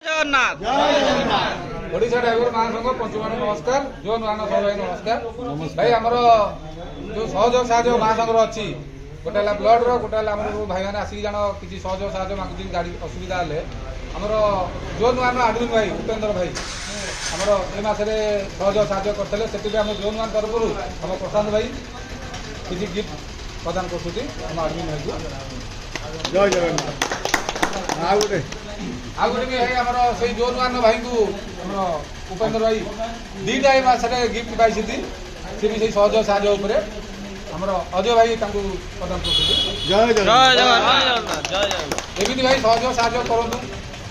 Jagannath Odisha driver महासंघ पंचमान नमस्कार जो नुआ भाई नमस्कार भाई आमर जो सहयोग साहय महासंघ अच्छी गोटे ब्लड रोटे भाई मैंने आसिक जान किसी सहयोग साहय मांगुच गाड़ी असुविधा हेल्ले आमर जो नुआ आडमिन भाई उपेन्द्र भाई आमर ए मसरे सहयोग साहय करते से आम जो नुआ तरफ आम प्रशांत भाई किसी गिफ्ट प्रदान कर आडमिन भाई जय जगन्नाथ आउ गोटे भी है आमर से जो नुआ भाई को उपेन्द्र भाई दीटा ए मसरे गिफ्ट पाई सी भी सहयोग साहय आमर अजय भाई प्रदान कर जय जगन्नाथ जय जगन्नाथ एमती भाई सहयोग साहय करूँ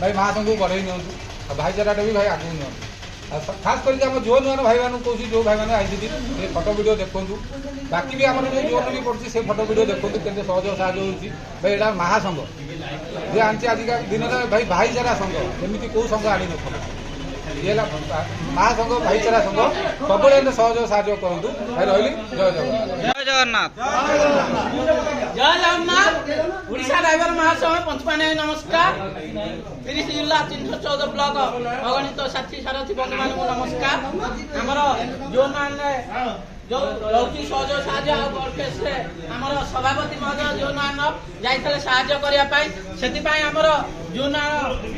भाई महासंघ को बढ़ई नि भाईचाराटा भी भाई आगे नि खास करके आम जो नुआ भाई मान कौन जो भाई मैंने आई फटो वीडियो देखूँ बाकी भी आम जो जोन भी पड़ी से फटो वीडियो देखूँ के सहयोग साहय होती भाई यहाँ महासंघ जे आनी आजिका दिन में भाई भाईचारा संघ एमती कौ संघ आनी न ये महासंघ भाईचारा संघ सब सहयोग साहय करूँ भाई रही जय जगन्नाथ जय जगन्नाथ ओडिशा ड्राइवर महासंघ पंचपाने नमस्कार 30 जिला 314 ब्लॉक अगणित साथी सारथी बंधु मान नमस्कार आमर जो मैंने जो लौकी सहयोग साहय ऑर्केस्ट्रे आमर सभापति महोदय जो नान जाइए साहय करने आमर जो ना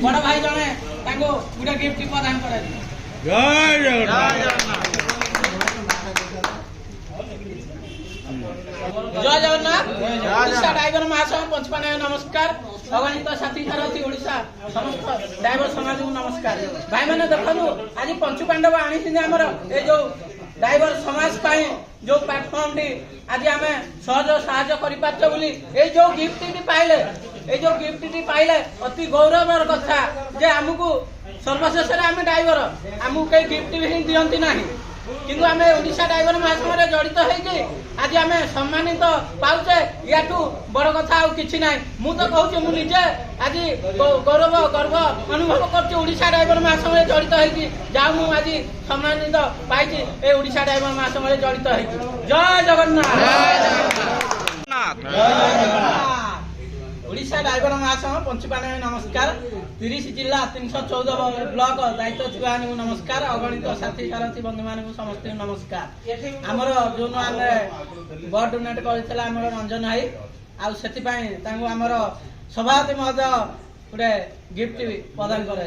बड़ भाई जड़े गोटे गिफ्ट प्रदान कर जय जगन्नाथ जय जगन्नाथ ओडिशा ड्राइवर महासंघ पंचपाने नमस्कार अगणित साथी सारथी ओडिशा समस्त ड्राइवर समाज को नमस्कार भाई मैंने देखु आज पंचु पांडव आनी आमर ये जो ड्राइवर समाज पाई जो प्लेटफॉर्म टी आज आम सहयोग साहय कर जो गिफ्ट टी पाइले ये जो गिफ्ट टी पाइले अति गौरवर कथा जे आमको सर्वशेष आम ड्राइवर आमको कई गिफ्ट भी दिखती ना किंतु आम ओडिशा ड्राइवर महासंघ जड़ित होगी आज आम सम्मानित पाचे या बड़ कथा कि ना मु तो कहूँ मुझे आज गौरव गर्व अनुभव करोडिशा ड्राइवर महासंघ जड़ित होगी जहाँ मुझे आज सम्मानित पाई ए ओडिशा ड्राइवर महासंघ जड़ित होगी जय जगन्नाथ ओडिशा ड्राइवर महासंघ पंचपाने नमस्कार 30 जिला 314 ब्लॉक दायित्व छुआ नमस्कार अगणित साथी सारथी बंधु मान समस्त नमस्कार आमर जो ब्लड डोनेट करते रंजन भाई आमर सभापति महोदय गोटे गिफ्ट प्रदान कर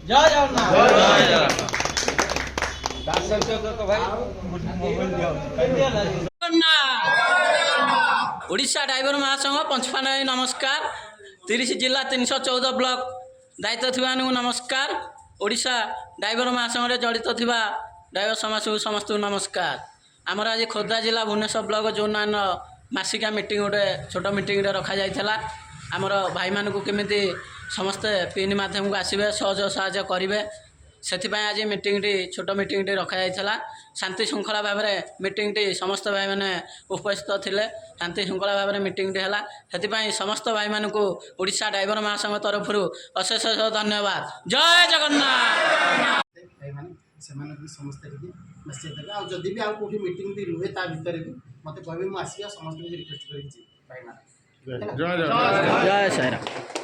जय जगन्नाथ ओडिशा ड्राइवर महासंघ पंचपाने नमस्कार 30 जिला 314 ब्लॉक दायित्व थी नमस्कार ओडिशा ड्राइवर महासंघ जड़ित थिबा ड्राइवर समाज को समस्त नमस्कार आमर आज खोर्धा जिला भुवनेश्वर ब्लॉक जो नान मासिका मीटिंग गोटे छोट मीटिंग रखा जाइथिला आमर भाई मान को केमिति समस्ते पिन माध्यम को आसबे सहयोग साहय करेंगे से आज मीटिंग छोट मीटिंग रखा जाइथिला शांति श्रृंखला भाव में मीटिंग समस्त भाई मैंने उपस्थित थिले शांति श्रृंखला भाव में मीटिंग है समस्त भाई मान को ओडिशा ड्राइवर महासंघ तरफ अशेष धन्यवाद जय जगन्नाथ जदि भी आउट मीटिंग भी रुहे ता भितर भी मत कहबे मु आसिया समस्त रिक्वेस्ट करी भाई जय जय जय साईराम।